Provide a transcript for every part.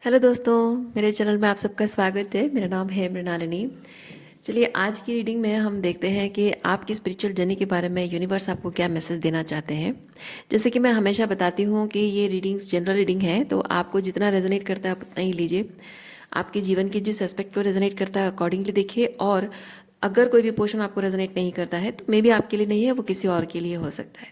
Hello दोस्तों, मेरे channel में आप सबका स्वागत है। मेरा नाम है मृणालिनी। चलिए, आज की रीडिंग में हम देखते हैं कि आपकी स्पिरिचुअल जर्नी के बारे में यूनिवर्स आपको क्या मैसेज देना चाहते हैं। जैसे कि मैं हमेशा बताती हूँ कि ये रीडिंग्स जनरल रीडिंग है, तो आपको जितना रेजोनेट करता है आप उतना ही लीजिए। आपके जीवन के जिस एस्पेक्ट को रेजोनेट करता है अकॉर्डिंगली देखिए, और अगर कोई भी पोर्शन आपको रेजोनेट नहीं करता है तो मे बी आपके लिए नहीं है, वो किसी और के लिए हो सकता है।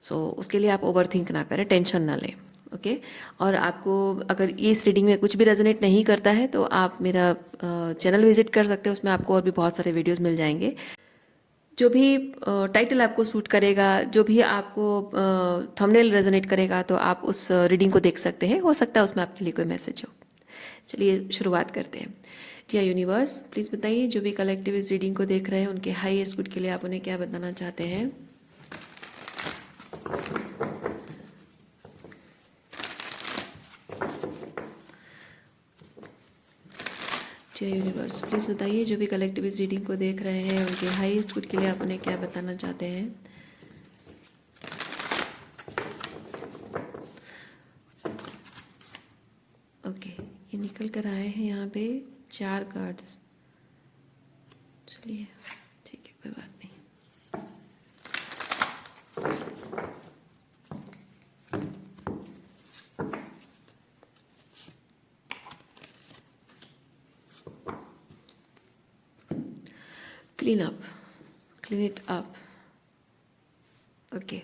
सो उसके लिए आप ओवर थिंक ना करें, टेंशन ना लें। ओके। और आपको अगर इस रीडिंग में कुछ भी रेजोनेट नहीं करता है तो आप मेरा चैनल विजिट कर सकते हैं, उसमें आपको और भी बहुत सारे वीडियोस मिल जाएंगे। जो भी टाइटल आपको सूट करेगा, जो भी आपको थंबनेल रेजोनेट करेगा, तो आप उस रीडिंग को देख सकते हैं। हो सकता है उसमें आपके लिए कोई मैसेज हो। चलिए शुरुआत करते हैं। डियर यूनिवर्स, प्लीज़ बताइए जो भी कलेक्टिव इस रीडिंग को देख रहे हैं उनके हाईएस्ट गुड के लिए आप उन्हें क्या बताना चाहते हैं। डियर यूनिवर्स, प्लीज़ बताइए जो भी कलेक्टिव इस रीडिंग को देख रहे हैं उनके हाईएस्ट गुड के लिए आप उन्हें क्या बताना चाहते हैं। ओके, ये निकल कर आए हैं यहाँ पे 4 कार्ड्स। चलिए ठीक है, कोई बात नहीं। Clean up, clean it up. Okay,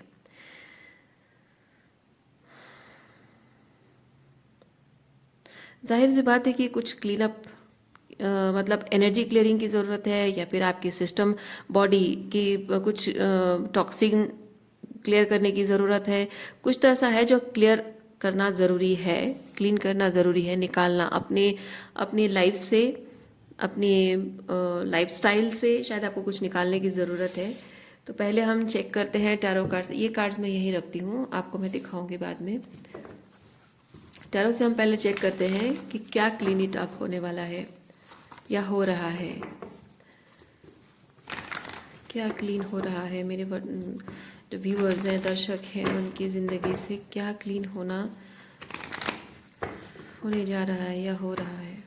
जाहिर सी बात है कि कुछ क्लीन अप मतलब एनर्जी क्लियरिंग की ज़रूरत है, या फिर आपकी सिस्टम बॉडी की कुछ टॉक्सिन क्लियर करने की ज़रूरत है। कुछ तो ऐसा है जो क्लियर करना ज़रूरी है, क्लीन करना ज़रूरी है, निकालना अपने अपनी लाइफ से, अपनी लाइफस्टाइल से शायद आपको कुछ निकालने की ज़रूरत है। तो पहले हम चेक करते हैं टैरो कार्ड्स। ये कार्ड्स मैं यहीं रखती हूँ, आपको मैं दिखाऊंगी बाद में। टैरो से हम पहले चेक करते हैं कि क्या क्लीन इट अप होने वाला है या हो रहा है। क्या क्लीन हो रहा है मेरे जो व्यूअर्स हैं, दर्शक हैं, उनकी ज़िंदगी से क्या क्लीन होने जा रहा है या हो रहा है।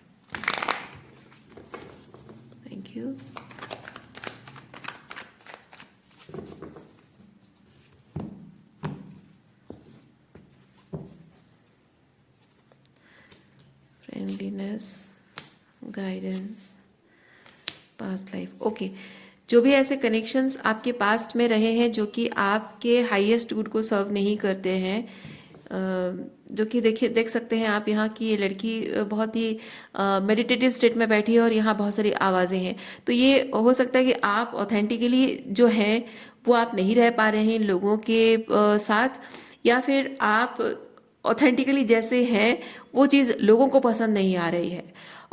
Thank you. Friendliness, guidance, past life. Okay, जो भी ऐसे कनेक्शंस आपके पास्ट में रहे हैं जो कि आपके हाईएस्ट गुड को सर्व नहीं करते हैं, जो कि देखिए देख सकते हैं आप यहाँ की ये लड़की बहुत ही मेडिटेटिव स्टेट में बैठी है और यहाँ बहुत सारी आवाज़ें हैं। तो ये हो सकता है कि आप ऑथेंटिकली जो हैं वो आप नहीं रह पा रहे हैं इन लोगों के साथ, या फिर आप ऑथेंटिकली जैसे हैं वो चीज़ लोगों को पसंद नहीं आ रही है।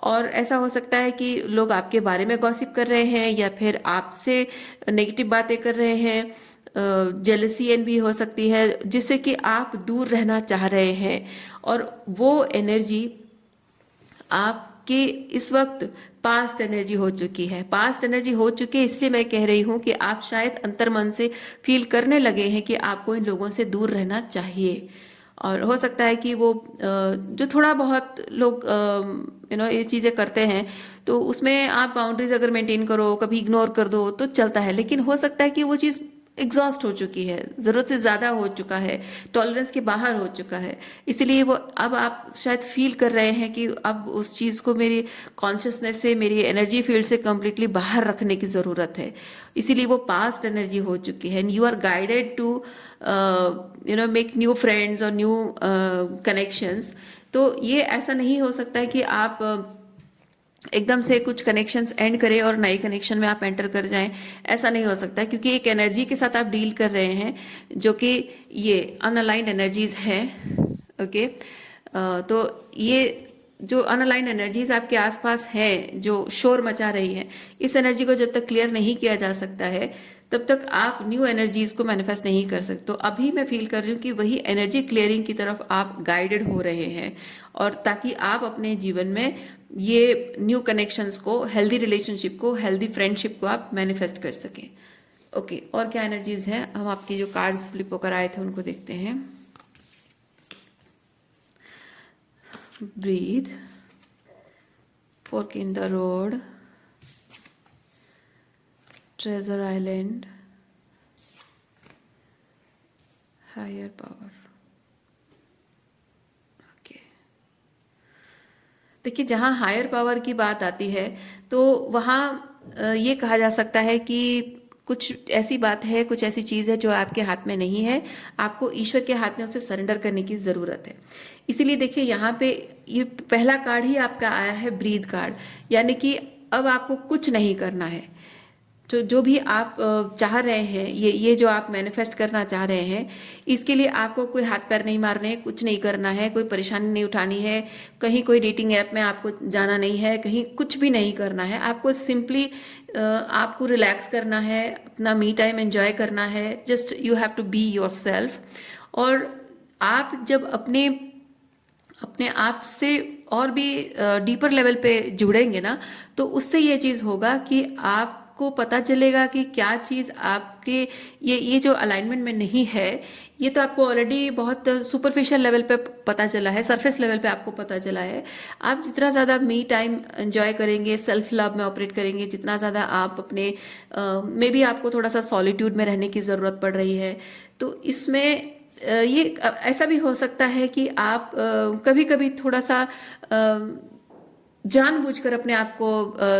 और ऐसा हो सकता है कि लोग आपके बारे में गॉसिप कर रहे हैं या फिर आपसे नेगेटिव बातें कर रहे हैं। जेलसी एन भी हो सकती है जिससे कि आप दूर रहना चाह रहे हैं, और वो एनर्जी आपके इस वक्त पास्ट एनर्जी हो चुकी है। पास्ट एनर्जी हो चुकी है, इसलिए मैं कह रही हूँ कि आप शायद अंतर्मन से फील करने लगे हैं कि आपको इन लोगों से दूर रहना चाहिए। और हो सकता है कि वो जो थोड़ा बहुत लोग ये चीज़ें करते हैं, तो उसमें आप बाउंड्रीज अगर मेंटेन करो, कभी इग्नोर कर दो तो चलता है। लेकिन हो सकता है कि वो चीज़ एग्जॉस्ट हो चुकी है, ज़रूरत से ज़्यादा हो चुका है, टॉलरेंस के बाहर हो चुका है। इसीलिए वो अब आप शायद फील कर रहे हैं कि अब उस चीज़ को मेरी कॉन्शियसनेस से, मेरी एनर्जी फील्ड से कम्प्लीटली बाहर रखने की ज़रूरत है। इसीलिए वो पास्ट एनर्जी हो चुकी है, and you are guided to make new friends और न्यू कनेक्शंस। तो ये ऐसा नहीं हो सकता है कि आप एकदम से कुछ कनेक्शंस एंड करें और नए कनेक्शन में आप एंटर कर जाएं। ऐसा नहीं हो सकता, क्योंकि एक एनर्जी के साथ आप डील कर रहे हैं जो कि ये अनअलाइंड एनर्जीज है। ओके, तो ये जो अनअलाइंड एनर्जीज आपके आसपास है, जो शोर मचा रही है, इस एनर्जी को जब तक क्लियर नहीं किया जा सकता है तब तक आप न्यू एनर्जीज को मैनिफेस्ट नहीं कर सकते। तो अभी मैं फील कर रही हूँ कि वही एनर्जी क्लियरिंग की तरफ आप गाइडेड हो रहे हैं, और ताकि आप अपने जीवन में ये न्यू कनेक्शंस को, हेल्दी रिलेशनशिप को, हेल्दी फ्रेंडशिप को आप मैनिफेस्ट कर सकें। ओके, और क्या एनर्जीज हैं, हम आपके जो कार्ड्स फ्लिप होकर आए थे उनको देखते हैं। breathe, fork in the road, treasure island, higher power. Okay, देखिए जहाँ हायर पावर की बात आती है तो वहाँ ये कहा जा सकता है कि कुछ ऐसी बात है, कुछ ऐसी चीज़ है जो आपके हाथ में नहीं है, आपको ईश्वर के हाथ में उसे सरेंडर करने की ज़रूरत है। इसीलिए देखिए यहाँ पे ये पहला कार्ड ही आपका आया है ब्रीद कार्ड, यानी कि अब आपको कुछ नहीं करना है। तो जो भी आप चाह रहे हैं, ये जो आप मैनिफेस्ट करना चाह रहे हैं, इसके लिए आपको कोई हाथ पैर नहीं मारने हैं, कुछ नहीं करना है, कोई परेशानी नहीं उठानी है, कहीं कोई डेटिंग ऐप में आपको जाना नहीं है, कहीं कुछ भी नहीं करना है। आपको सिंपली आपको रिलैक्स करना है, अपना मी टाइम एंजॉय करना है। Just you have to be yourself. और आप जब अपने अपने आप से और भी डीपर लेवल पे जुड़ेंगे ना, तो उससे ये चीज़ होगा कि आपको पता चलेगा कि क्या चीज़ आपके ये जो अलाइनमेंट में नहीं है, ये तो आपको ऑलरेडी बहुत सुपरफिशियल लेवल पे पता चला है, सरफेस लेवल पे आपको पता चला है। आप जितना ज़्यादा मी टाइम एंजॉय करेंगे, सेल्फ लव में ऑपरेट करेंगे, जितना ज़्यादा आप अपने मे बी आपको थोड़ा सा सॉलिट्यूड में रहने की ज़रूरत पड़ रही है, तो इसमें ये ऐसा भी हो सकता है कि आप कभी कभी थोड़ा सा जानबूझकर अपने आप को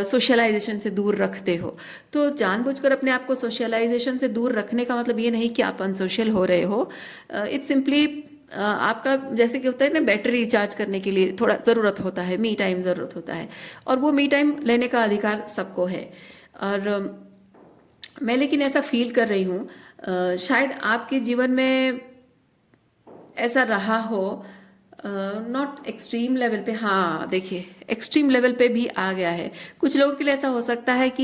सोशलाइजेशन से दूर रखते हो। तो जानबूझकर अपने आप को सोशलाइजेशन से दूर रखने का मतलब ये नहीं कि आप अनसोशल हो रहे हो। इट्स सिंपली आपका जैसे कि होता है ना, बैटरी रिचार्ज करने के लिए थोड़ा ज़रूरत होता है, मी टाइम ज़रूरत होता है, और वो मी टाइम लेने का अधिकार सबको है। और मैं लेकिन ऐसा फील कर रही हूँ, शायद आपके जीवन में ऐसा रहा हो, नॉट एक्सट्रीम लेवल पे, हाँ देखिए एक्सट्रीम लेवल पे भी आ गया है। कुछ लोगों के लिए ऐसा हो सकता है कि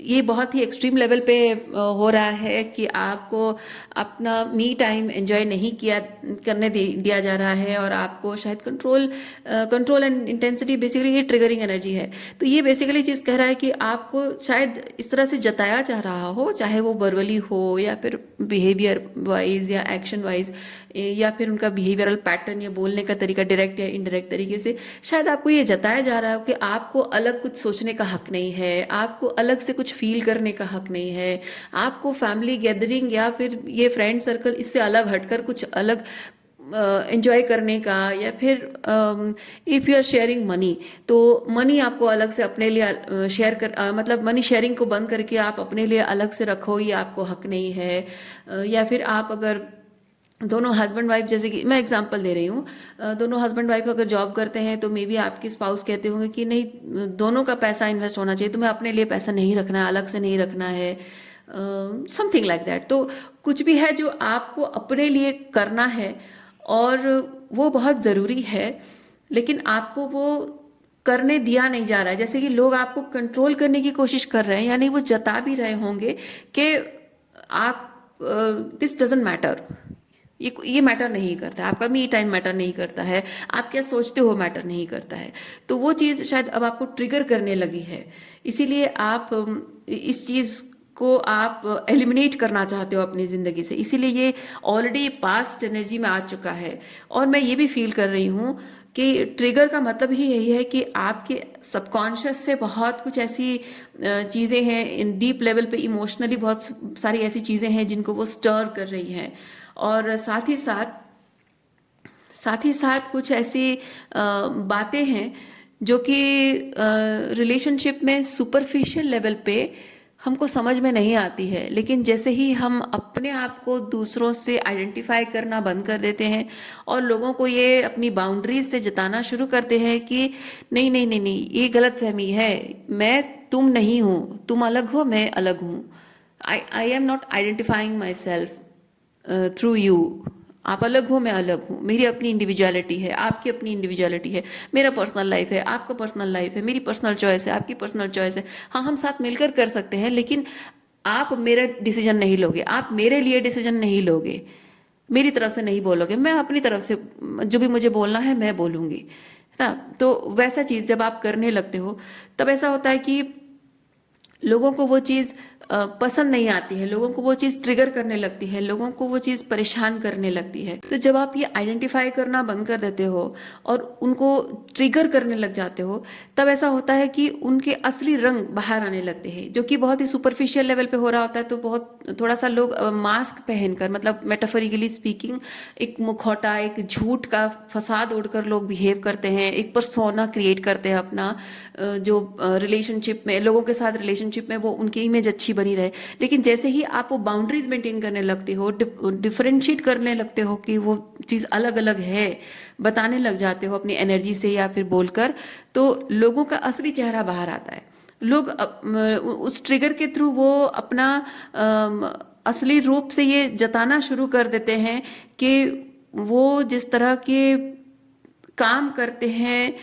ये बहुत ही एक्सट्रीम लेवल पे हो रहा है कि आपको अपना मी टाइम एंजॉय नहीं किया करने दिया जा रहा है, और आपको शायद कंट्रोल एंड इंटेंसिटी, बेसिकली ये ट्रिगरिंग एनर्जी है। तो ये बेसिकली चीज़ कह रहा है कि आपको शायद इस तरह से जताया जा रहा हो, चाहे वो वर्बली हो या फिर बिहेवियर वाइज या एक्शन वाइज, या फिर उनका बिहेवियरल पैटर्न या बोलने का तरीका डायरेक्ट या इनडायरेक्ट तरीके से, शायद आपको ये जताया जा रहा है कि आपको अलग कुछ सोचने का हक नहीं है, आपको अलग से कुछ फील करने का हक नहीं है, आपको फैमिली गैदरिंग या फिर ये फ्रेंड सर्कल इससे अलग हटकर कुछ अलग एंजॉय करने का, या फिर if you are sharing money, तो मनी आपको अलग से अपने लिए शेयर कर मतलब मनी शेयरिंग को बंद करके आप अपने लिए अलग से रखो, ये आपको हक नहीं है। या फिर आप अगर दोनों हस्बैंड वाइफ, जैसे कि मैं एग्जांपल दे रही हूँ, दोनों हस्बैंड वाइफ अगर जॉब करते हैं तो मे बी आपके स्पाउस कहते होंगे कि नहीं, दोनों का पैसा इन्वेस्ट होना चाहिए, तुम्हें अपने लिए पैसा नहीं रखना है, अलग से नहीं रखना है, समथिंग लाइक दैट। तो कुछ भी है जो आपको अपने लिए करना है और वो बहुत ज़रूरी है, लेकिन आपको वो करने दिया नहीं जा रहा है। जैसे कि लोग आपको कंट्रोल करने की कोशिश कर रहे हैं, यानी वो जता भी रहे होंगे कि आप दिस डजेंट मैटर, ये मैटर नहीं करता है, आपका मी टाइम मैटर नहीं करता है, आप क्या सोचते हो मैटर नहीं करता है। तो वो चीज़ शायद अब आपको ट्रिगर करने लगी है, इसीलिए आप इस चीज़ को आप एलिमिनेट करना चाहते हो अपनी ज़िंदगी से, इसीलिए ये ऑलरेडी पास्ट एनर्जी में आ चुका है। और मैं ये भी फील कर रही हूँ कि ट्रिगर का मतलब ही यही है कि आपके सबकॉन्शियस से बहुत कुछ ऐसी चीज़ें हैं, इन डीप लेवल पे इमोशनली बहुत सारी ऐसी चीज़ें हैं जिनको वो स्टर कर रही हैं, और साथ ही साथ कुछ ऐसी बातें हैं जो कि रिलेशनशिप में सुपरफिशियल लेवल पे हमको समझ में नहीं आती है, लेकिन जैसे ही हम अपने आप को दूसरों से आइडेंटिफाई करना बंद कर देते हैं और लोगों को ये अपनी बाउंड्रीज से जताना शुरू करते हैं कि नहीं नहीं नहीं नहीं, ये गलत फहमी है, मैं तुम नहीं हूँ, तुम अलग हो मैं अलग हूँ, I am not identifying my self through you, आप अलग हो मैं अलग हूँ, मेरी अपनी इंडिविजुअलिटी है, आपकी अपनी इंडिविजुअलिटी है, मेरा पर्सनल लाइफ है, आपका पर्सनल लाइफ है, मेरी पर्सनल चॉइस है, आपकी पर्सनल चॉइस है। हाँ, हम साथ मिलकर कर सकते हैं, लेकिन आप मेरा डिसीजन नहीं लोगे, आप मेरे लिए डिसीजन नहीं लोगे, मेरी तरफ से नहीं बोलोगे, मैं अपनी तरफ से जो भी मुझे बोलना है मैं बोलूँगी, है ना। तो वैसा चीज़ जब आप करने लगते हो तब ऐसा होता है कि लोगों को वो चीज़ पसंद नहीं आती है, लोगों को वो चीज़ ट्रिगर करने लगती है, लोगों को वो चीज़ परेशान करने लगती है। तो जब आप ये आइडेंटिफाई करना बंद कर देते हो और उनको ट्रिगर करने लग जाते हो, तब ऐसा होता है कि उनके असली रंग बाहर आने लगते हैं, जो कि बहुत ही सुपरफिशियल लेवल पे हो रहा होता है। तो बहुत थोड़ा सा लोग मास्क पहनकर, मतलब मेटाफोरिकली स्पीकिंग, एक मुखौटा, एक झूठ का फसाद ओढ़कर लोग बिहेव करते हैं, एक पर्सोना क्रिएट करते हैं अपना, जो रिलेशनशिप में, लोगों के साथ रिलेशनशिप में वो उनकी इमेज अच्छी बनी रहे। लेकिन जैसे ही आप वो बाउंड्रीज मेंटेन करने लगते हो, डिफरेंशिएट करने लगते हो कि वो चीज़ अलग अलग है, बताने लग जाते हो अपनी एनर्जी से या फिर बोलकर, तो लोगों का असली चेहरा बाहर आता है। लोग उस ट्रिगर के थ्रू वो अपना असली रूप से ये जताना शुरू कर देते हैं कि वो जिस तरह के काम करते हैं,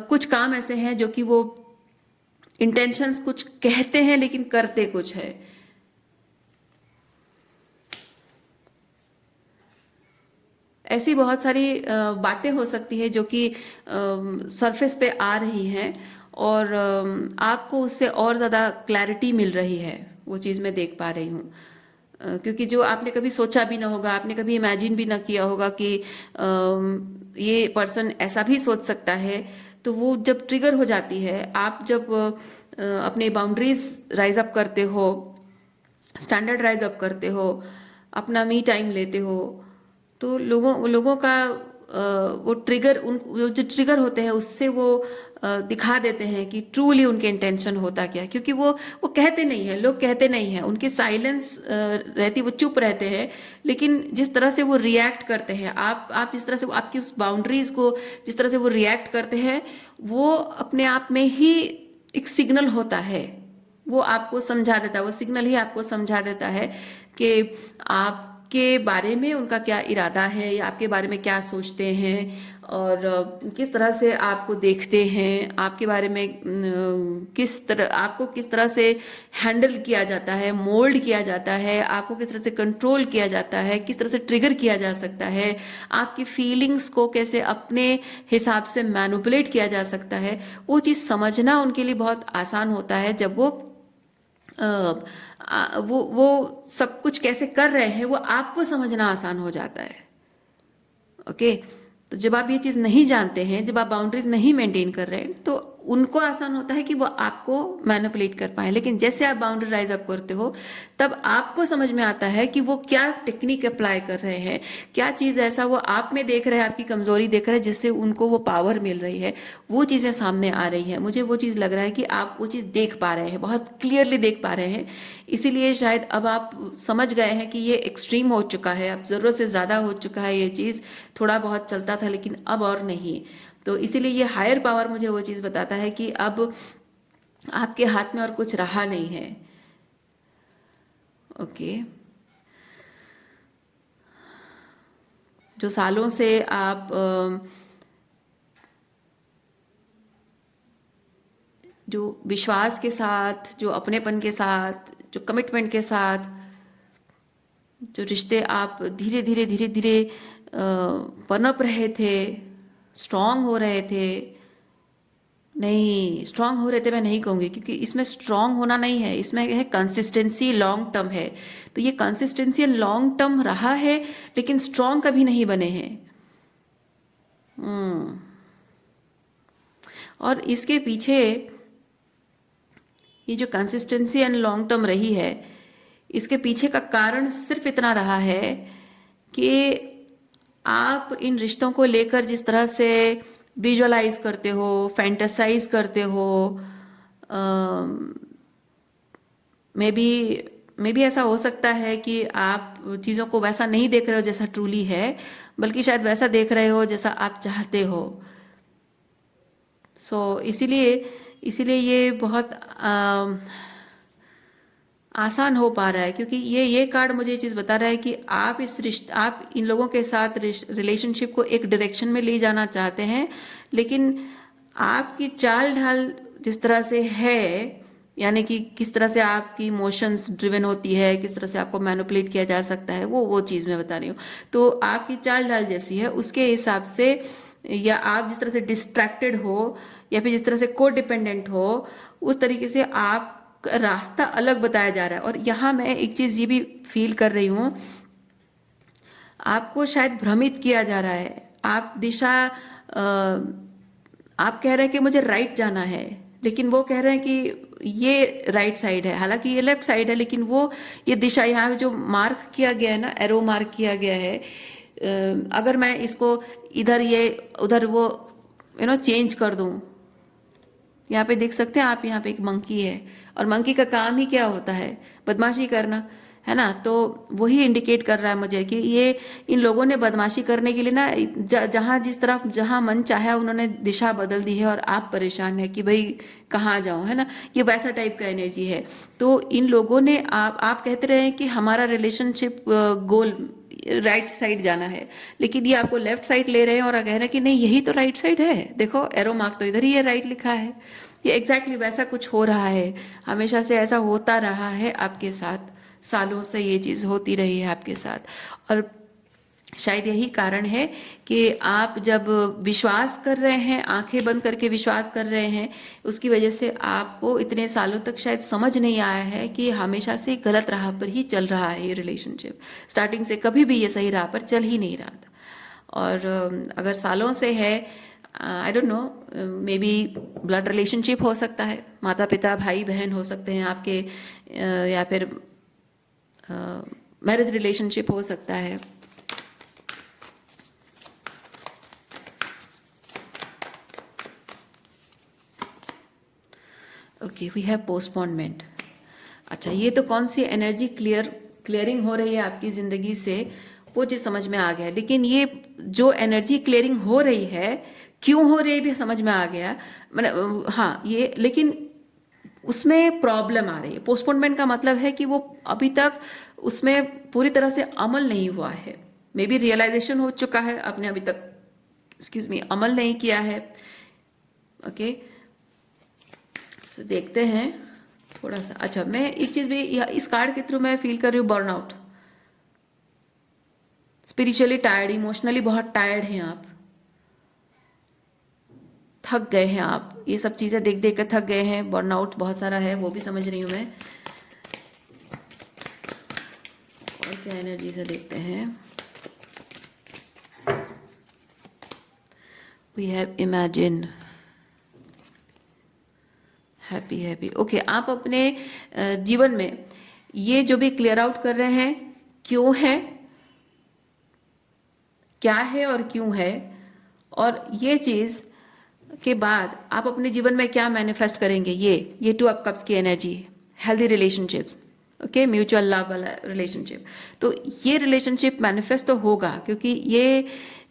कुछ काम ऐसे हैं जो कि वो इंटेंशंस कुछ कहते हैं लेकिन करते कुछ है। ऐसी बहुत सारी बातें हो सकती है जो कि सरफेस पे आ रही हैं, और आपको उससे और ज़्यादा क्लैरिटी मिल रही है। वो चीज़ मैं देख पा रही हूँ, क्योंकि जो आपने कभी सोचा भी ना होगा, आपने कभी इमेजिन भी ना किया होगा कि ये पर्सन ऐसा भी सोच सकता है, तो वो जब ट्रिगर हो जाती है, आप जब अपने बाउंड्रीज राइज अप करते हो, स्टैंडर्ड राइज अप करते हो, अपना मी टाइम लेते हो, तो लोगों लोगों का वो ट्रिगर, उन वो जो ट्रिगर होते हैं उससे वो दिखा देते हैं कि ट्रूली उनके इंटेंशन होता क्या है। क्योंकि वो कहते नहीं है, लोग कहते नहीं हैं, उनकी साइलेंस रहती, वो चुप रहते हैं, लेकिन जिस तरह से वो रिएक्ट करते हैं, आप जिस तरह से आपकी उस बाउंड्रीज को जिस तरह से वो रिएक्ट करते हैं, वो अपने आप में ही एक सिग्नल होता है। वो आपको समझा देता है, वो सिग्नल ही आपको समझा देता है कि आपके बारे में उनका क्या इरादा है, या आपके बारे में क्या सोचते हैं, और किस तरह से आपको देखते हैं, आपके बारे में किस तरह, आपको किस तरह से हैंडल किया जाता है, मोल्ड किया जाता है, आपको किस तरह से कंट्रोल किया जाता है, किस तरह से ट्रिगर किया जा सकता है, आपकी फीलिंग्स को कैसे अपने हिसाब से मैनिपुलेट किया जा सकता है। वो चीज़ समझना उनके लिए बहुत आसान होता है जब वो सब कुछ कैसे कर रहे हैं, वो आपको समझना आसान हो जाता है। ओके, तो जब आप ये चीज़ नहीं जानते हैं, जब आप बाउंड्रीज नहीं मेंटेन कर रहे हैं, तो उनको आसान होता है कि वो आपको मैनिपुलेट कर पाए। लेकिन जैसे आप बाउंड्री राइज अप करते हो, तब आपको समझ में आता है कि वो क्या टेक्निक अप्लाई कर रहे हैं, क्या चीज़ ऐसा वो आप में देख रहे हैं, आपकी कमजोरी देख रहे हैं, जिससे उनको वो पावर मिल रही है, वो चीज़ें सामने आ रही है। मुझे वो चीज़ लग रहा है कि आप वो चीज़ देख पा रहे हैं, बहुत क्लियरली देख पा रहे हैं। इसीलिए शायद अब आप समझ गए हैं कि ये एक्सट्रीम हो चुका है, अब ज़रूरत से ज़्यादा हो चुका है ये चीज़। थोड़ा बहुत चलता था लेकिन अब और नहीं। तो इसीलिए ये हायर पावर मुझे वो चीज़ बताता है कि अब आपके हाथ में और कुछ रहा नहीं है। ओके, जो सालों से आप जो विश्वास के साथ, जो अपनेपन के साथ, जो कमिटमेंट के साथ, जो रिश्ते आप धीरे धीरे धीरे धीरे पनप रहे थे, स्ट्रांग हो रहे थे, नहीं स्ट्रांग हो रहे थे मैं नहीं कहूँगी, क्योंकि इसमें स्ट्रांग होना नहीं है, इसमें है कंसिस्टेंसी, लॉन्ग टर्म है। तो ये कंसिस्टेंसी लॉन्ग टर्म रहा है, लेकिन स्ट्रांग कभी नहीं बने हैं। और इसके पीछे ये जो कंसिस्टेंसी एंड लॉन्ग टर्म रही है, इसके पीछे का कारण सिर्फ इतना रहा है कि आप इन रिश्तों को लेकर जिस तरह से विजुअलाइज करते हो, फैंटेसाइज करते हो, मे बी ऐसा हो सकता है कि आप चीज़ों को वैसा नहीं देख रहे हो जैसा ट्रूली है, बल्कि शायद वैसा देख रहे हो जैसा आप चाहते हो। इसीलिए इसीलिए ये बहुत आसान हो पा रहा है, क्योंकि ये कार्ड मुझे ये चीज़ बता रहा है कि आप इन लोगों के साथ रिलेशनशिप को एक डायरेक्शन में ले जाना चाहते हैं, लेकिन आपकी चाल ढाल जिस तरह से है, यानी कि किस तरह से आपकी इमोशंस ड्रिवन होती है, किस तरह से आपको मैनिपुलेट किया जा सकता है, वो चीज़ मैं बता रही हूँ। तो आपकी चाल ढाल जैसी है उसके हिसाब से, या आप जिस तरह से डिस्ट्रैक्टेड हो, या फिर जिस तरह से को डिपेंडेंट हो, उस तरीके से आप रास्ता अलग बताया जा रहा है। और यहाँ मैं एक चीज़ ये भी फील कर रही हूँ, आपको शायद भ्रमित किया जा रहा है। आप दिशा आप कह रहे हैं कि मुझे राइट जाना है, लेकिन वो कह रहे हैं कि ये राइट साइड है, हालांकि ये लेफ्ट साइड है। लेकिन वो ये दिशा यहाँ पे जो मार्क किया गया है ना, एरो मार्क किया गया है, अगर मैं इसको इधर ये उधर वो चेंज कर दूं, यहाँ पे देख सकते हैं आप, यहाँ पे एक मंकी है और मंकी का काम ही क्या होता है, बदमाशी करना, है ना। तो वही इंडिकेट कर रहा है मुझे कि ये इन लोगों ने बदमाशी करने के लिए ना जहाँ जिस तरफ जहाँ मन चाहे उन्होंने दिशा बदल दी है, और आप परेशान है कि भाई कहाँ जाऊँ, है ना। ये वैसा टाइप का एनर्जी है। तो इन लोगों ने आप कहते रहे कि हमारा रिलेशनशिप गोल राइट साइड जाना है, लेकिन ये आपको लेफ्ट साइड ले रहे हैं और कह रहे हैं कि नहीं यही तो राइट साइड है, देखो एरो मार्क तो इधर ही है, राइट लिखा है। ये एग्जैक्टली वैसा कुछ हो रहा है, हमेशा से ऐसा होता रहा है आपके साथ, सालों से ये चीज़ होती रही है आपके साथ। और शायद यही कारण है कि आप जब विश्वास कर रहे हैं, आंखें बंद करके विश्वास कर रहे हैं, उसकी वजह से आपको इतने सालों तक शायद समझ नहीं आया है कि हमेशा से गलत राह पर ही चल रहा है ये रिलेशनशिप। स्टार्टिंग से कभी भी ये सही राह पर चल ही नहीं रहा था। और अगर सालों से है, I don't know, may be blood relationship हो सकता है, माता पिता भाई बहन हो सकते हैं आपके, या फिर मैरिज रिलेशनशिप हो सकता है। Okay, we have postponement. अच्छा, ये तो कौन सी एनर्जी क्लियरिंग हो रही है आपकी ज़िंदगी से, वो चीज़ समझ में आ गया। लेकिन ये जो एनर्जी क्लियरिंग हो रही है, क्यों हो रही है भी समझ में आ गया, मतलब हाँ ये, लेकिन उसमें प्रॉब्लम आ रही है। पोस्टपोनमेंट का मतलब है कि वो अभी तक उसमें पूरी तरह से अमल नहीं हुआ है। मे बी रियलाइजेशन हो चुका है, आपने अभी तक अमल नहीं किया है। ओके, तो देखते हैं थोड़ा सा। अच्छा, मैं एक चीज़ भी इस कार्ड के थ्रू मैं फील कर रही हूँ, बर्नआउट, स्पिरिचुअली टायर्ड, इमोशनली बहुत टायर्ड हैं आप, थक गए हैं आप, ये सब चीज़ें देख देख कर थक गए हैं, बर्नआउट बहुत सारा है, वो भी समझ रही हूँ मैं। और क्या एनर्जी से देखते हैं, we have imagine, happy happy. Okay, आप अपने जीवन में ये जो भी क्लियर आउट कर रहे हैं, क्यों है, क्या है और क्यों है, और ये चीज़ के बाद आप अपने जीवन में क्या मैनिफेस्ट करेंगे, ये 2 ऑफ कप्स की energy, healthy relationships, okay, mutual love वाला रिलेशनशिप। तो ये रिलेशनशिप मैनिफेस्ट तो होगा, क्योंकि ये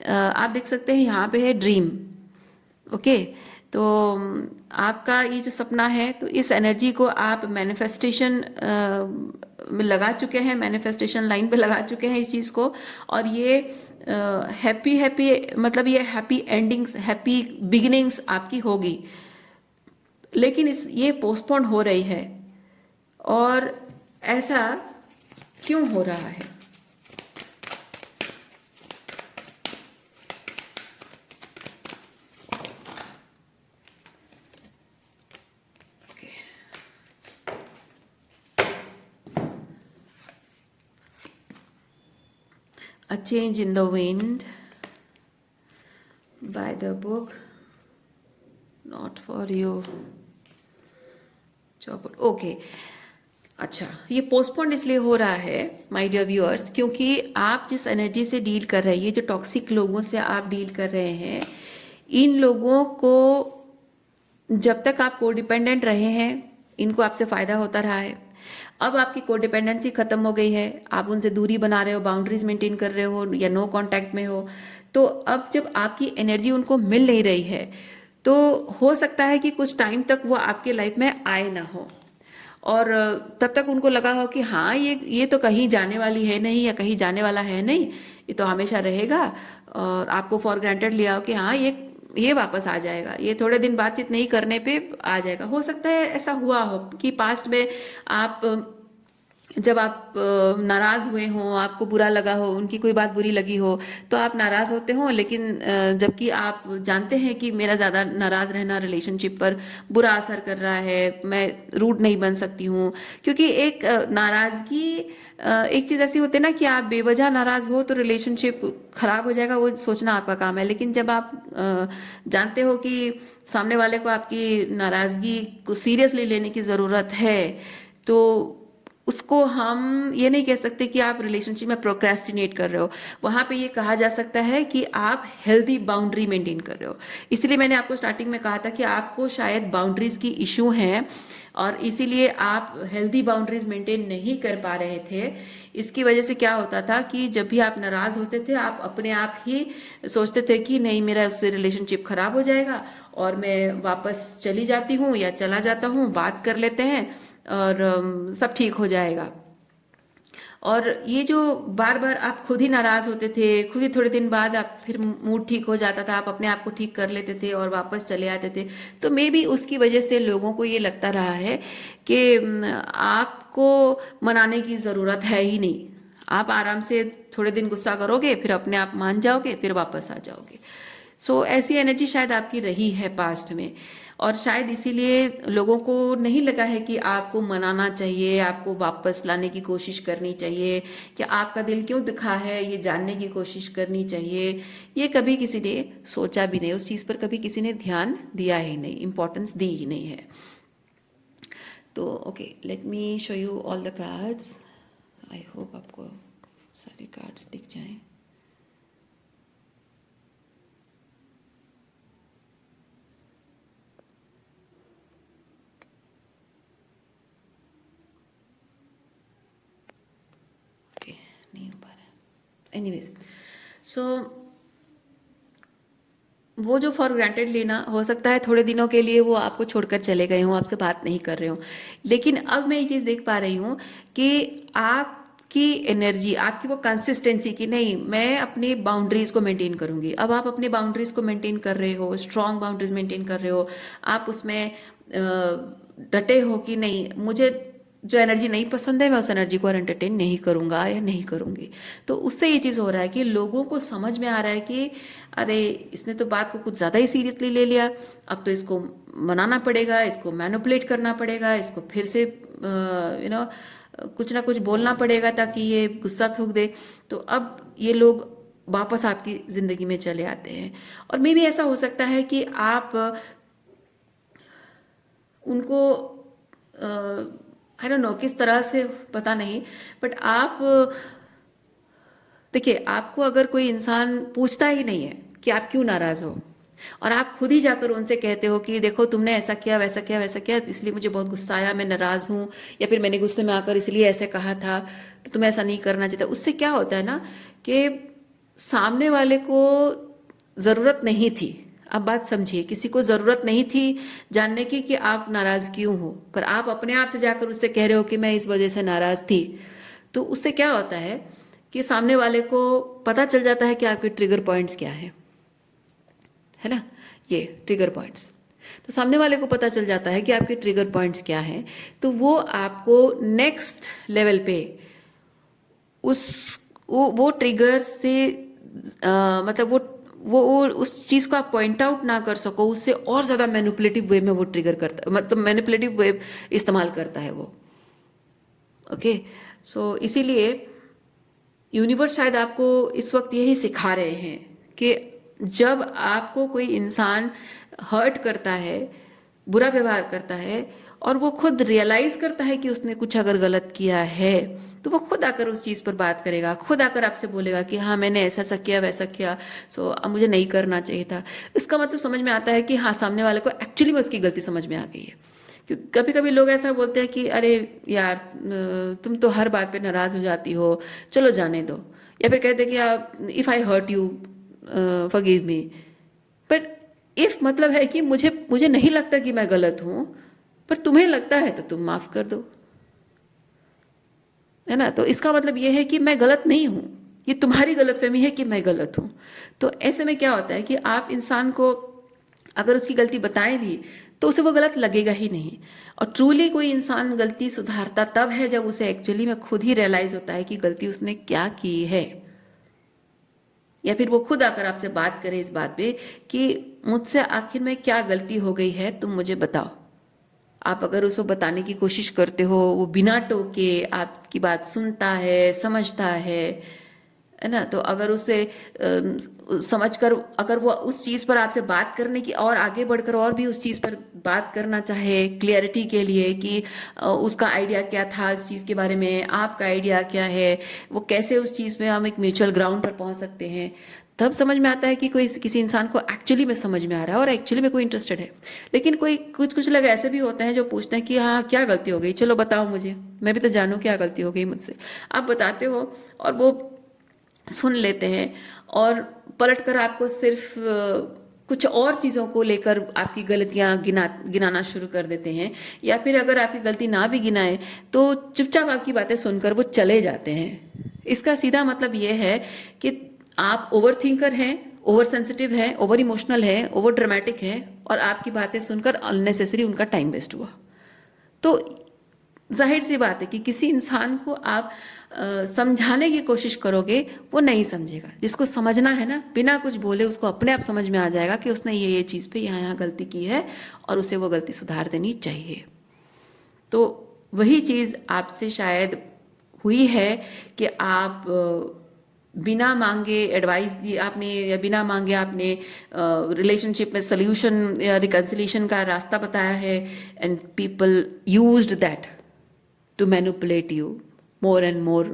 आप देख सकते हैं यहाँ पे है ड्रीम। ओके, तो आपका ये जो सपना है, तो इस एनर्जी को आप मैनिफेस्टेशन में लगा चुके हैं, मैनिफेस्टेशन लाइन पे लगा चुके हैं इस चीज़ को। और ये हैप्पी हैप्पी, मतलब ये हैप्पी एंडिंग्स, हैप्पी बिगिनिंग्स आपकी होगी, लेकिन ये पोस्टपोन हो रही है। और ऐसा क्यों हो रहा है, A change in the wind by the book, not for you, चौपट। ओके, अच्छा, ये पोस्टपोन इसलिए हो रहा है माय डियर व्यूअर्स, क्योंकि आप जिस एनर्जी से डील कर रहे हैं, ये जो टॉक्सिक लोगों से आप डील कर रहे हैं, इन लोगों को जब तक आप कोडिपेंडेंट रहे हैं, इनको आपसे फ़ायदा होता रहा है। अब आपकी कोडिपेंडेंसी खत्म हो गई है, आप उनसे दूरी बना रहे हो, बाउंड्रीज मेंटेन कर रहे हो, या नो कांटेक्ट में हो। तो अब जब आपकी एनर्जी उनको मिल नहीं रही है, तो हो सकता है कि कुछ टाइम तक वो आपके लाइफ में आए ना हो, और तब तक उनको लगा हो कि हाँ ये तो कहीं जाने वाली है नहीं, या कहीं जाने वाला है नहीं, ये तो हमेशा रहेगा, और आपको फॉर ग्रांटेड लिया हो कि हाँ ये वापस आ जाएगा, ये थोड़े दिन बातचीत नहीं करने पे आ जाएगा। हो सकता है ऐसा हुआ हो कि पास्ट में आप जब आप नाराज हुए हो, आपको बुरा लगा हो, उनकी कोई बात बुरी लगी हो, तो आप नाराज होते हो, लेकिन जबकि आप जानते हैं कि मेरा ज़्यादा नाराज रहना रिलेशनशिप पर बुरा असर कर रहा है, मैं रूड नहीं बन सकती हूँ। क्योंकि एक नाराजगी, एक चीज़ ऐसी होती है ना कि आप बेवजह नाराज हो तो रिलेशनशिप खराब हो जाएगा, वो सोचना आपका काम है। लेकिन जब आप जानते हो कि सामने वाले को आपकी नाराजगी को सीरियसली लेने की ज़रूरत है, तो उसको हम ये नहीं कह सकते कि आप रिलेशनशिप में प्रोक्रेस्टिनेट कर रहे हो। वहां पे ये कहा जा सकता है कि आप हेल्दी बाउंड्री मेंटेन कर रहे हो। इसलिए मैंने आपको स्टार्टिंग में कहा था कि आपको शायद बाउंड्रीज की इशू है, और इसीलिए आप हेल्दी बाउंड्रीज मेंटेन नहीं कर पा रहे थे। इसकी वजह से क्या होता था कि जब भी आप नाराज होते थे, आप अपने आप ही सोचते थे कि नहीं, मेरा उससे रिलेशनशिप खराब हो जाएगा, और मैं वापस चली जाती हूँ या चला जाता हूँ, बात कर लेते हैं और सब ठीक हो जाएगा। और ये जो बार बार आप खुद ही नाराज होते थे, खुद ही थोड़े दिन बाद आप फिर मूड ठीक हो जाता था, आप अपने आप को ठीक कर लेते थे और वापस चले आते थे। तो मे बी उसकी वजह से लोगों को ये लगता रहा है कि आपको मनाने की ज़रूरत है ही नहीं, आप आराम से थोड़े दिन गुस्सा करोगे, फिर अपने आप मान जाओगे, फिर वापस आ जाओगे। सो ऐसी एनर्जी शायद आपकी रही है पास्ट में, और शायद इसीलिए लोगों को नहीं लगा है कि आपको मनाना चाहिए, आपको वापस लाने की कोशिश करनी चाहिए, कि आपका दिल क्यों दुखा है ये जानने की कोशिश करनी चाहिए। ये कभी किसी ने सोचा भी नहीं, उस चीज़ पर कभी किसी ने ध्यान दिया ही नहीं, इम्पोर्टेंस दी ही नहीं है। तो okay, let me show you all the cards. I hope आपको सारे कार्ड्स दिख जाएं। नहीं हो पा रहा है। एनीवेज, सो वो जो फॉर ग्रांटेड लेना, हो सकता है थोड़े दिनों के लिए वो आपको छोड़कर चले गए हों, आपसे बात नहीं कर रहे हों, लेकिन अब मैं ये चीज़ देख पा रही हूँ कि आपकी एनर्जी, आपकी वो कंसिस्टेंसी की नहीं, मैं अपनी बाउंड्रीज को मेंटेन करूंगी। अब आप अपनी बाउंड्रीज को मेंटेन कर रहे हो, स्ट्रांग बाउंड्रीज मेंटेन कर रहे हो, आप उसमें डटे हो कि नहीं, मुझे जो एनर्जी नहीं पसंद है मैं उस एनर्जी को और एंटरटेन नहीं करूंगा या नहीं करूंगी। तो उससे ये चीज़ हो रहा है कि लोगों को समझ में आ रहा है कि अरे इसने तो बात को कुछ ज़्यादा ही सीरियसली ले लिया, अब तो इसको मनाना पड़ेगा, इसको मैनिपुलेट करना पड़ेगा, इसको फिर से कुछ ना कुछ बोलना पड़ेगा ताकि ये गुस्सा थूक दे। तो अब ये लोग वापस आपकी ज़िंदगी में चले आते हैं। और मे भी ऐसा हो सकता है कि आप उनको आई डोंट नो किस तरह से, पता नहीं, बट आप देखिए, आपको अगर कोई इंसान पूछता ही नहीं है कि आप क्यों नाराज हो, और आप खुद ही जाकर उनसे कहते हो कि देखो तुमने ऐसा किया, वैसा किया, वैसा किया, इसलिए मुझे बहुत गुस्सा आया, मैं नाराज हूँ, या फिर मैंने गुस्से में आकर इसलिए ऐसे कहा था, तो तुम्हें ऐसा नहीं करना चाहिए। उससे क्या होता है ना कि सामने वाले को ज़रूरत नहीं थी, आप बात समझिए, किसी को ज़रूरत नहीं थी जानने की कि आप नाराज़ क्यों हो, पर आप अपने आप से जाकर उससे कह रहे हो कि मैं इस वजह से नाराज़ थी। तो उससे क्या होता है कि सामने वाले को पता चल जाता है कि आपके ट्रिगर पॉइंट्स क्या है ना, ये ट्रिगर पॉइंट्स। तो सामने वाले को पता चल जाता है कि आपके ट्रिगर पॉइंट्स क्या हैं, तो वो आपको नेक्स्ट लेवल पे उस वो ट्रिगर से मतलब वो उस चीज़ को आप पॉइंट आउट ना कर सको, उससे और ज़्यादा मैनिपुलेटिव वे में वो ट्रिगर करता, मतलब मैनिपुलेटिव वे इस्तेमाल करता है वो। ओके, सो इसीलिए यूनिवर्स शायद आपको इस वक्त यही सिखा रहे हैं कि जब आपको कोई इंसान हर्ट करता है, बुरा व्यवहार करता है, और वो खुद रियलाइज करता है कि उसने कुछ अगर गलत किया है, तो वो खुद आकर उस चीज़ पर बात करेगा, खुद आकर आपसे बोलेगा कि हाँ मैंने ऐसा ऐसा किया, वैसा किया, सो अब मुझे नहीं करना चाहिए था। इसका मतलब समझ में आता है कि हाँ, सामने वाले को एक्चुअली में उसकी गलती समझ में आ गई है। क्योंकि कभी कभी लोग ऐसा बोलते हैं कि अरे यार, तुम तो हर बात पे नाराज़ हो जाती हो, चलो जाने दो, या फिर कहते कि आप if I hurt you forgive me. But if मतलब है कि मुझे मुझे नहीं लगता कि मैं गलत हूं, पर तुम्हें लगता है तो तुम माफ कर दो, है ना। तो इसका मतलब यह है कि मैं गलत नहीं हूं, ये तुम्हारी गलतफहमी है कि मैं गलत हूं। तो ऐसे में क्या होता है कि आप इंसान को अगर उसकी गलती बताएं भी, तो उसे वो गलत लगेगा ही नहीं। और ट्रूली कोई इंसान गलती सुधारता तब है जब उसे एक्चुअली में खुद ही रियलाइज होता है कि गलती उसने क्या की है, या फिर वो खुद आकर आपसे बात करे इस बात पे कि मुझसे आखिर में क्या गलती हो गई है, तुम मुझे बताओ। आप अगर उसको बताने की कोशिश करते हो, वो बिना टोके आपकी बात सुनता है, समझता है ना, तो अगर उसे समझकर अगर वो उस चीज़ पर आपसे बात करने की और आगे बढ़कर और भी उस चीज़ पर बात करना चाहे क्लियरिटी के लिए कि उसका आइडिया क्या था इस चीज़ के बारे में, आपका आइडिया क्या है, वो कैसे उस चीज़ में हम एक म्यूचुअल ग्राउंड पर पहुंच सकते हैं, तब समझ में आता है कि कोई किसी इंसान को एक्चुअली में समझ में आ रहा है और एक्चुअली में कोई इंटरेस्टेड है। लेकिन कोई कुछ लोग ऐसे भी होते हैं जो पूछते हैं कि हाँ क्या गलती हो गई, चलो बताओ मुझे, मैं भी तो जानूँ क्या गलती हो गई मुझसे। आप बताते हो और वो सुन लेते हैं और पलटकर आपको सिर्फ कुछ और चीज़ों को लेकर आपकी गलतियां गिनाना शुरू कर देते हैं, या फिर अगर आपकी गलती ना भी गिनाए तो चुपचाप आपकी बातें सुनकर वो चले जाते हैं। इसका सीधा मतलब ये है कि आप ओवर थिंकर हैं, ओवर सेंसिटिव हैं, ओवर इमोशनल हैं, ओवर ड्रामेटिक हैं, और आपकी बातें सुनकर अननेसेसरी उनका टाइम वेस्ट हुआ। तो जाहिर सी बात है कि किसी इंसान को आप समझाने की कोशिश करोगे, वो नहीं समझेगा। जिसको समझना है ना, बिना कुछ बोले उसको अपने आप समझ में आ जाएगा कि उसने ये चीज़ पे यहाँ यहाँ गलती की है और उसे वो गलती सुधार देनी चाहिए। तो वही चीज़ आपसे शायद हुई है कि आप बिना मांगे एडवाइस दिए आपने, या बिना मांगे आपने रिलेशनशिप में सोल्यूशन या रिकन्सिलिएशन का रास्ता बताया है, and people used that to manipulate you, more and more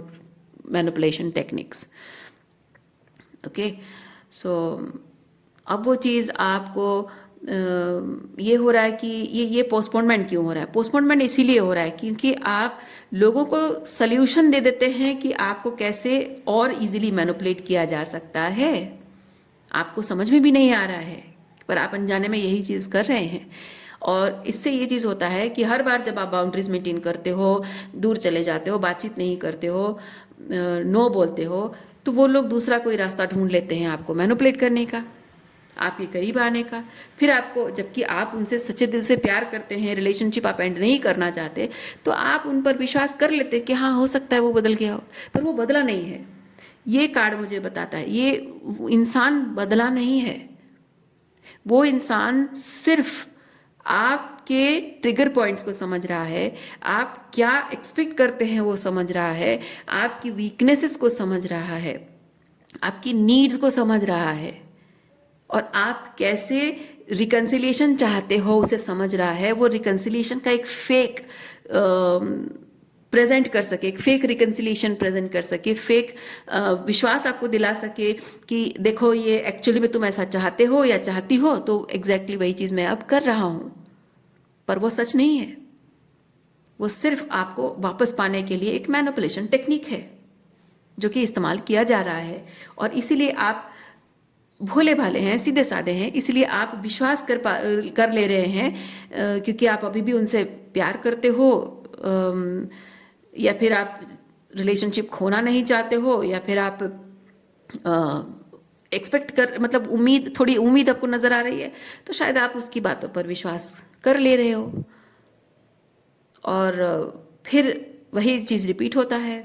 manipulation techniques. Okay, so अब वो चीज़ आपको ये हो रहा है कि ये पोस्टपोनमेंट क्यों हो रहा है? पोस्टपोनमेंट इसीलिए हो रहा है क्योंकि आप लोगों को सल्यूशन दे देते हैं कि आपको कैसे और इजीली मैनिपुलेट किया जा सकता है। आपको समझ में भी नहीं आ रहा है, पर आप अनजाने में यही चीज़ कर रहे हैं। और इससे ये चीज़ होता है कि हर बार जब आप बाउंड्रीज मेंटेन करते हो, दूर चले जाते हो, बातचीत नहीं करते हो, नो बोलते हो, तो वो लोग दूसरा कोई रास्ता ढूंढ लेते हैं आपको मैनिपुलेट करने का, आपके करीब आने का। फिर आपको, जबकि आप उनसे सच्चे दिल से प्यार करते हैं, रिलेशनशिप आप एंड नहीं करना चाहते, तो आप उन पर विश्वास कर लेते हैं कि हाँ हो सकता है वो बदल गया हो, पर वो बदला नहीं है। ये कार्ड मुझे बताता है ये इंसान बदला नहीं है। वो इंसान सिर्फ आपके ट्रिगर पॉइंट्स को समझ रहा है, आप क्या एक्सपेक्ट करते हैं वो समझ रहा है, आपकी वीकनेसेस को समझ रहा है, आपकी नीड्स को समझ रहा है, और आप कैसे रिकन्सिलिएशन चाहते हो उसे समझ रहा है। वो रिकन्सिलिएशन का एक फेक प्रेजेंट कर सके, एक फेक रिकन्सिलिएशन प्रेजेंट कर सके, फेक विश्वास आपको दिला सके कि देखो ये एक्चुअली में तुम ऐसा चाहते हो या चाहती हो, तो एग्जैक्टली वही चीज़ मैं अब कर रहा हूँ। पर वो सच नहीं है, वो सिर्फ आपको वापस पाने के लिए एक मैनिपुलेशन टेक्निक है जो कि इस्तेमाल किया जा रहा है। और इसीलिए आप भोले भाले हैं, सीधे साधे हैं, इसलिए आप विश्वास कर ले रहे हैं क्योंकि आप अभी भी उनसे प्यार करते हो, या फिर आप रिलेशनशिप खोना नहीं चाहते हो, या फिर आप एक्सपेक्ट कर, मतलब उम्मीद, थोड़ी उम्मीद आपको नज़र आ रही है, तो शायद आप उसकी बातों पर विश्वास कर ले रहे हो, और फिर वही चीज़ रिपीट होता है।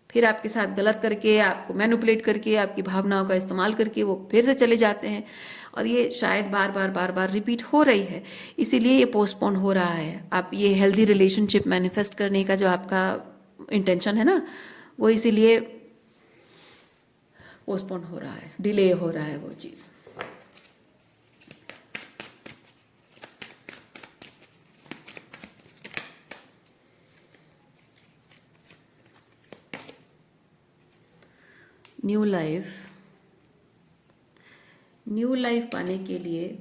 फिर आपके साथ गलत करके, आपको मैनिपुलेट करके, आपकी भावनाओं का इस्तेमाल करके वो फिर से चले जाते हैं, और ये शायद बार बार रिपीट हो रही है। इसीलिए ये पोस्टपोन हो रहा है। आप ये हेल्दी रिलेशनशिप मैनिफेस्ट करने का जो आपका इंटेंशन है ना, वो इसीलिए पोस्टपोन हो रहा है, डिले हो रहा है वो चीज़। न्यू लाइफ पाने के लिए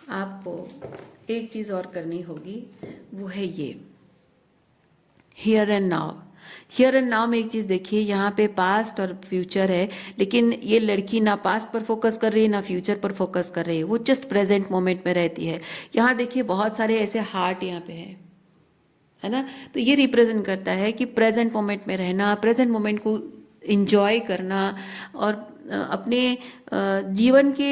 आपको एक चीज़ और करनी होगी, वो है ये here and now. Here and now में एक चीज़ देखिए, यहाँ पे पास्ट और फ्यूचर है, लेकिन ये लड़की ना पास्ट पर फोकस कर रही है ना फ्यूचर पर फोकस कर रही है, वो जस्ट प्रेजेंट मोमेंट में रहती है। यहाँ देखिए बहुत सारे ऐसे हार्ट यहाँ पे है ना, तो ये रिप्रेजेंट करता है कि प्रेजेंट मोमेंट में रहना, प्रेजेंट मोमेंट को इंजॉय करना, और अपने जीवन के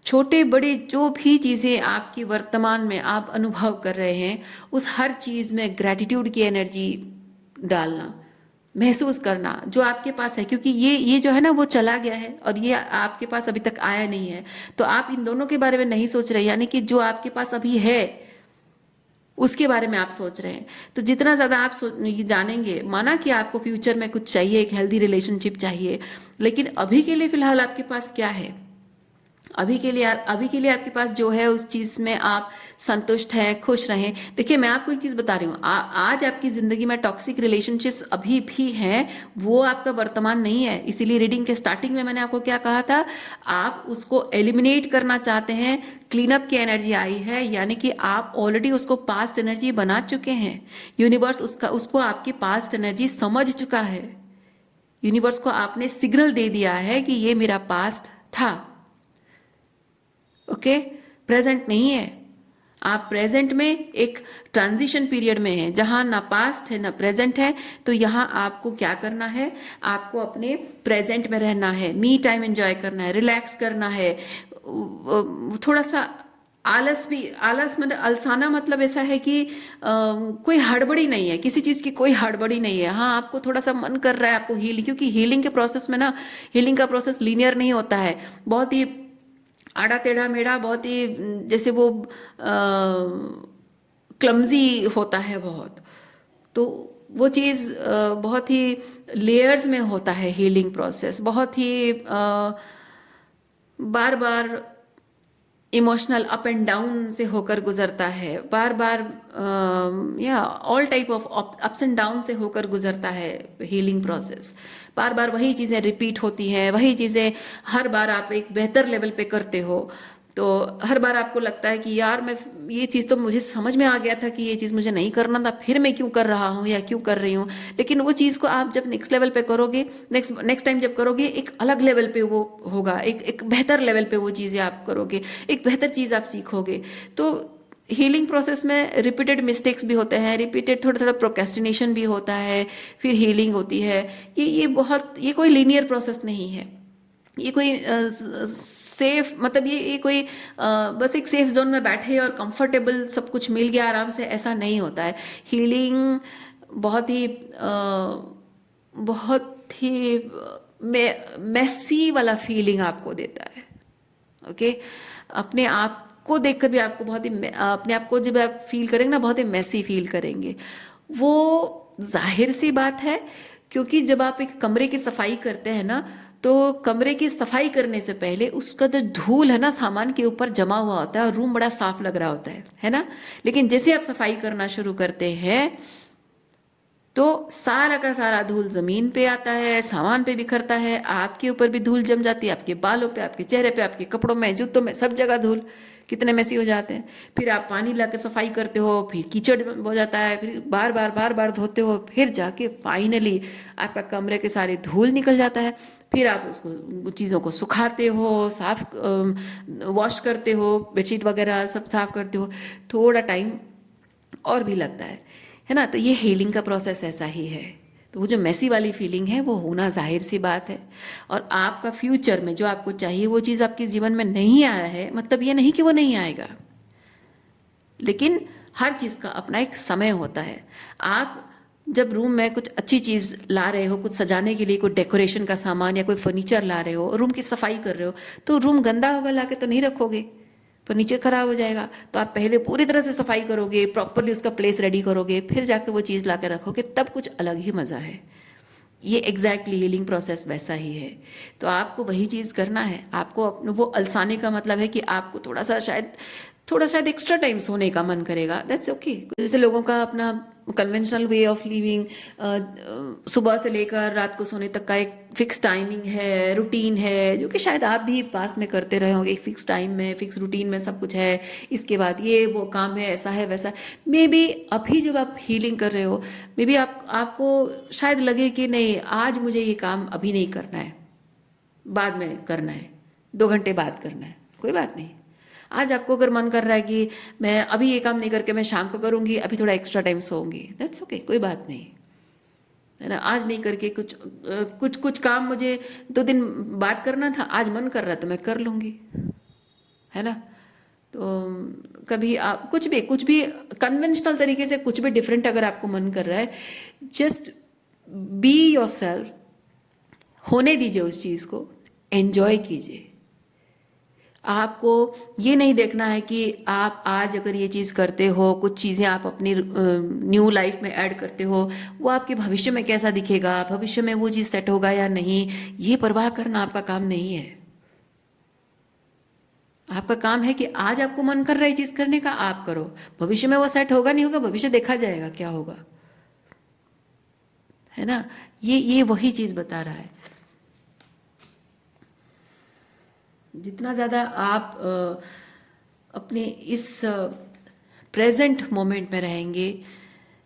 छोटे बड़े जो भी चीज़ें आपकी वर्तमान में आप अनुभव कर रहे हैं, उस हर चीज़ में ग्रैटिट्यूड की एनर्जी डालना, महसूस करना जो आपके पास है, क्योंकि ये जो है ना वो चला गया है और ये आपके पास अभी तक आया नहीं है। तो आप इन दोनों के बारे में नहीं सोच रहे, यानी कि जो आपके पास अभी है उसके बारे में आप सोच रहे हैं। तो जितना ज़्यादा आप ये जानेंगे, माना कि आपको फ्यूचर में कुछ चाहिए, एक हेल्दी रिलेशनशिप चाहिए, लेकिन अभी के लिए फिलहाल आपके पास क्या है, अभी के लिए आपके पास जो है उस चीज में आप संतुष्ट हैं, खुश रहें। देखिए मैं आपको एक चीज बता रही हूँ, आज आपकी जिंदगी में टॉक्सिक रिलेशनशिप्स अभी भी हैं, वो आपका वर्तमान नहीं है। इसीलिए रीडिंग के स्टार्टिंग में मैंने आपको क्या कहा था, आप उसको एलिमिनेट करना चाहते हैं, क्लीन अप की एनर्जी आई है, यानी कि आप ऑलरेडी उसको पास्ट एनर्जी बना चुके हैं। यूनिवर्स उसको आपकी पास्ट एनर्जी समझ चुका है। यूनिवर्स को आपने सिग्नल दे दिया है कि ये मेरा पास्ट था, ओके, प्रेजेंट नहीं है। आप प्रेजेंट में एक ट्रांजिशन पीरियड में हैं, जहां ना पास्ट है ना प्रेजेंट है। तो यहां आपको क्या करना है, आपको अपने प्रेजेंट में रहना है, मी टाइम एंजॉय करना है, रिलैक्स करना है। थोड़ा सा आलस मतलब अलसाना मतलब ऐसा है कि कोई हड़बड़ी नहीं है, किसी चीज की कोई हड़बड़ी नहीं है। हाँ, आपको थोड़ा सा मन कर रहा है आपको हील, क्योंकि हीलिंग के प्रोसेस में ना, हीलिंग का प्रोसेस लीनियर नहीं होता है, बहुत ही आड़ा टेढ़ा मेढ़ा, बहुत ही जैसे वो क्लमजी होता है बहुत। तो वो चीज़ बहुत ही लेयर्स में होता है, हीलिंग प्रोसेस बहुत ही बार बार इमोशनल अप एंड डाउन से होकर गुजरता है, बार बार या all type of ups and down से होकर गुजरता है हीलिंग प्रोसेस। बार बार वही चीज़ें रिपीट होती हैं, वही चीज़ें हर बार आप एक बेहतर लेवल पे करते हो। तो हर बार आपको लगता है कि यार मैं ये चीज़ तो मुझे समझ में आ गया था कि ये चीज़ मुझे नहीं करना था, फिर मैं क्यों कर रहा हूँ या क्यों कर रही हूँ। लेकिन वो चीज़ को आप जब नेक्स्ट लेवल पे करोगे, नेक्स्ट टाइम जब करोगे, एक अलग लेवल पे वो होगा, एक बेहतर लेवल पे वो चीज़ें आप करोगे, एक बेहतर चीज़ आप सीखोगे। तो हीलिंग प्रोसेस में रिपीटेड मिस्टेक्स भी होते हैं, रिपीटेड थोड़ा थोड़ा प्रोक्रेस्टिनेशन भी होता है, फिर हीलिंग होती है। ये कोई लीनियर प्रोसेस नहीं है। ये कोई सेफ मतलब ये कोई बस एक सेफ जोन में बैठे और कंफर्टेबल सब कुछ मिल गया आराम से, ऐसा नहीं होता है। हीलिंग बहुत ही बहुत ही मैसी वाला फीलिंग आपको देता है, ओके। अपने आप को देखकर भी आपको बहुत ही अपने आप को जब आप फील करेंगे ना, बहुत ही मैसी फील करेंगे। वो जाहिर सी बात है, क्योंकि जब आप एक कमरे की सफाई करते हैं ना, तो कमरे की सफाई करने से पहले उसका जो धूल है ना सामान के ऊपर जमा हुआ होता है और रूम बड़ा साफ लग रहा होता है ना। लेकिन जैसे आप सफाई करना शुरू करते हैं तो सारा का सारा धूल जमीन पे आता है, सामान पे बिखरता है, आपके ऊपर भी धूल जम जाती है, आपके बालों पे, आपके चेहरे पे, आपके कपड़ों में, जूतों में, सब जगह धूल। कितने मैसी हो जाते हैं। फिर आप पानी ला के सफाई करते हो, फिर कीचड़ हो जाता है, फिर बार बार धोते हो, फिर जाके फाइनली आपका कमरे के सारे धूल निकल जाता है। फिर आप उसको चीज़ों को सुखाते हो, साफ वॉश करते हो, बेडशीट वगैरह सब साफ करते हो, थोड़ा टाइम और भी लगता है ना। तो ये हीलिंग का प्रोसेस ऐसा ही है। तो वो जो मैसी वाली फीलिंग है वो होना जाहिर सी बात है। और आपका फ्यूचर में जो आपको चाहिए वो चीज़ आपके जीवन में नहीं आया है, मतलब ये नहीं कि वो नहीं आएगा, लेकिन हर चीज़ का अपना एक समय होता है। आप जब रूम में कुछ अच्छी चीज़ ला रहे हो, कुछ सजाने के लिए कोई डेकोरेशन का सामान या कोई फर्नीचर ला रहे हो, रूम की सफाई कर रहे हो, तो रूम गंदा होगा ला के तो नहीं रखोगे, फर्नीचर खराब हो जाएगा। तो आप पहले पूरी तरह से सफाई करोगे, प्रॉपरली उसका प्लेस रेडी करोगे, फिर जाकर वो चीज़ ला के रखोगे, तब कुछ अलग ही मज़ा है। ये एग्जैक्टली हीलिंग प्रोसेस वैसा ही है। तो आपको वही चीज़ करना है। आपको अपने वो अलसाने का मतलब है कि आपको थोड़ा शायद एक्स्ट्रा टाइम सोने का मन करेगा, दैट्स ओके। जैसे लोगों का अपना कन्वेंशनल वे ऑफ लिविंग, सुबह से लेकर रात को सोने तक का एक फिक्स टाइमिंग है, रूटीन है, जो कि शायद आप भी पास में करते रहे होंगे। एक फिक्स टाइम में, फिक्स रूटीन में सब कुछ है, इसके बाद ये वो काम है, ऐसा है वैसा। मे बी अभी जब आप हीलिंग कर रहे हो, मे बी आपको शायद लगे कि नहीं, आज मुझे ये काम अभी नहीं करना है, बाद में करना है, 2 घंटे बाद करना है, कोई बात नहीं। आज आपको अगर मन कर रहा है कि मैं अभी ये काम नहीं करके मैं शाम को करूँगी, अभी थोड़ा एक्स्ट्रा टाइम सोऊंगी, दैट्स ओके, कोई बात नहीं, है ना। आज नहीं करके कुछ काम मुझे 2 दिन बाद करना था, आज मन कर रहा है तो मैं कर लूँगी, है ना। तो कभी आप कुछ भी कन्वेंशनल तरीके से कुछ भी डिफरेंट अगर आपको मन कर रहा है, जस्ट बी योरसेल्फ, होने दीजिए उस चीज़ को, एंजॉय कीजिए। आपको ये नहीं देखना है कि आप आज अगर ये चीज़ करते हो, कुछ चीज़ें आप अपनी न्यू लाइफ में ऐड करते हो, वो आपके भविष्य में कैसा दिखेगा, भविष्य में वो चीज़ सेट होगा या नहीं, ये परवाह करना आपका काम नहीं है। आपका काम है कि आज आपको मन कर रहा है चीज़ करने का, आप करो। भविष्य में वो सेट होगा नहीं होगा, भविष्य देखा जाएगा क्या होगा, है ना। ये वही चीज़ बता रहा है। जितना ज़्यादा आप अपने इस प्रेजेंट मोमेंट में रहेंगे,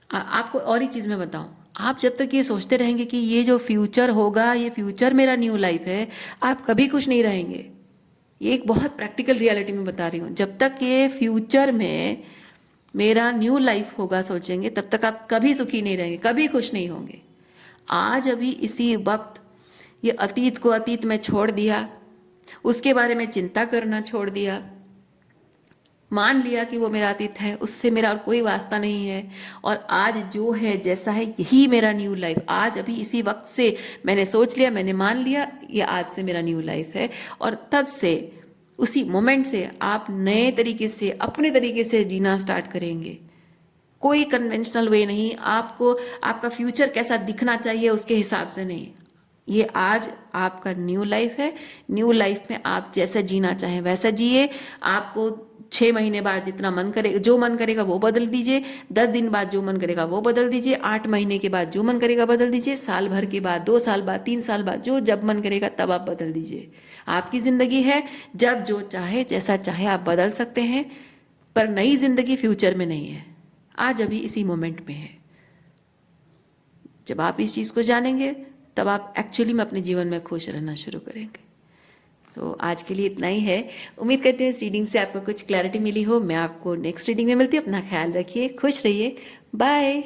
आपको और एक चीज़ मैं बताऊं, आप जब तक ये सोचते रहेंगे कि ये जो फ्यूचर होगा, ये फ्यूचर मेरा न्यू लाइफ है, आप कभी खुश नहीं रहेंगे। ये एक बहुत प्रैक्टिकल रियलिटी में बता रही हूँ। जब तक ये फ्यूचर में मेरा न्यू लाइफ होगा सोचेंगे, तब तक आप कभी सुखी नहीं रहेंगे, कभी खुश नहीं होंगे। आज अभी इसी वक्त ये अतीत को अतीत में छोड़ दिया, उसके बारे में चिंता करना छोड़ दिया, मान लिया कि वो मेरा अतीत है, उससे मेरा और कोई वास्ता नहीं है, और आज जो है जैसा है यही मेरा न्यू लाइफ। आज अभी इसी वक्त से मैंने सोच लिया, मैंने मान लिया, ये आज से मेरा न्यू लाइफ है। और तब से, उसी मोमेंट से आप नए तरीके से, अपने तरीके से जीना स्टार्ट करेंगे। कोई कन्वेंशनल वे नहीं, आपको आपका फ्यूचर कैसा दिखना चाहिए उसके हिसाब से नहीं। ये आज आपका न्यू लाइफ है। न्यू लाइफ में आप जैसा जीना चाहें वैसा जिए। आपको 6 महीने बाद जितना मन करेगा, जो मन करेगा वो बदल दीजिए। 10 दिन बाद जो मन करेगा वो बदल दीजिए। 8 महीने के बाद जो मन करेगा बदल दीजिए। साल भर के बाद, 2 साल बाद, 3 साल बाद, जो जब मन करेगा तब आप बदल दीजिए। आपकी जिंदगी है, जब जो चाहे जैसा चाहे आप बदल सकते हैं। पर नई जिंदगी फ्यूचर में नहीं है, आज अभी इसी मोमेंट में है। जब आप इस चीज़ को जानेंगे, तब आप एक्चुअली में अपने जीवन में खुश रहना शुरू करेंगे। तो आज के लिए इतना ही है। उम्मीद करती हूँ इस रीडिंग से आपको कुछ क्लैरिटी मिली हो। मैं आपको नेक्स्ट रीडिंग में मिलती हूँ। अपना ख्याल रखिए, खुश रहिए, बाय।